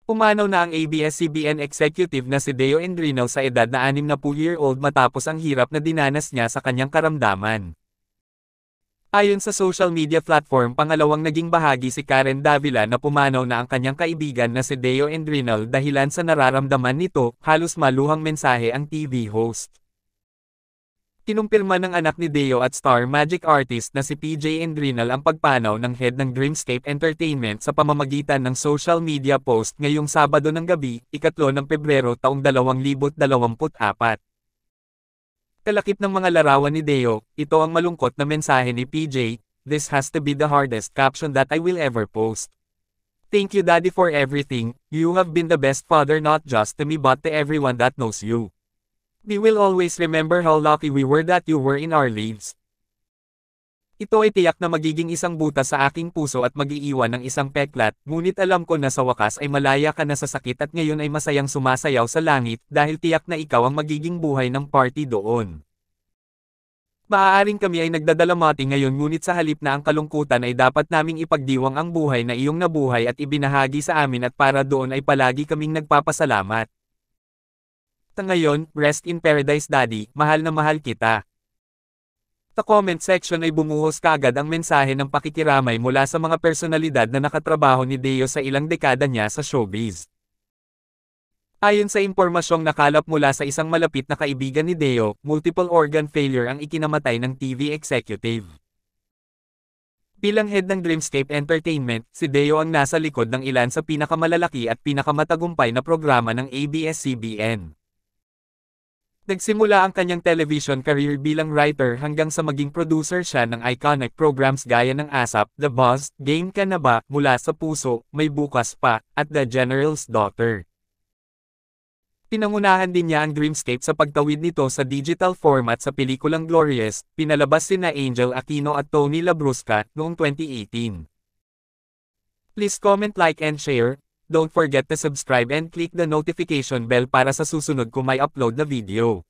Pumanaw na ang ABS-CBN executive na si Deo Endrinel sa edad na 60-year-old matapos ang hirap na dinanas niya sa kanyang karamdaman. Ayon sa social media platform, pangalawang naging bahagi si Karen Davila na pumanaw na ang kanyang kaibigan na si Deo Endrinel dahilan sa nararamdaman nito. Halos maluhang mensahe ang TV host. Kinumpirma ng anak ni Deo at star magic artist na si PJ Endrinel ang pagpanaw ng head ng Dreamscape Entertainment sa pamamagitan ng social media post ngayong Sabado ng gabi, 3 ng Pebrero taong 2024. Kalakip ng mga larawan ni Deo, ito ang malungkot na mensahe ni PJ, "This has to be the hardest caption that I will ever post. Thank you Daddy for everything, you have been the best father not just to me but to everyone that knows you. We will always remember how lucky we were that you were in our lives." Ito ay tiyak na magiging isang butas sa aking puso at mag-iiwan ng isang peklat, ngunit alam ko na sa wakas ay malaya ka na sa sakit at ngayon ay masayang sumasayaw sa langit dahil tiyak na ikaw ang magiging buhay ng party doon. Maaaring kami ay nagdadalamati ngayon ngunit sa halip na ang kalungkutan ay dapat naming ipagdiwang ang buhay na iyong nabuhay at ibinahagi sa amin at para doon ay palagi kaming nagpapasalamat. Ngayon, rest in paradise Daddy, mahal na mahal kita. Sa comment section ay bumuhos kaagad ang mensahe ng pakikiramay mula sa mga personalidad na nakatrabaho ni Deo sa ilang dekada niya sa showbiz. Ayon sa impormasyong nakalap mula sa isang malapit na kaibigan ni Deo, multiple organ failure ang ikinamatay ng TV executive. Bilang head ng Dreamscape Entertainment, si Deo ang nasa likod ng ilan sa pinakamalalaki at pinakamatagumpay na programa ng ABS-CBN. Nagsimula ang kanyang television career bilang writer hanggang sa maging producer siya ng iconic programs gaya ng ASAP, The Boss, Game Ka Na Ba, Mula Sa Puso, May Bukas Pa, at The General's Daughter. Pinangunahan din niya ang Dreamscape sa pagtawid nito sa digital format sa pelikulang Glorious, pinalabas sina Angel Aquino at Tony Labrusca noong 2018. Please comment, like and share. Don't forget to subscribe and click the notification bell para sa susunod ko may upload na video.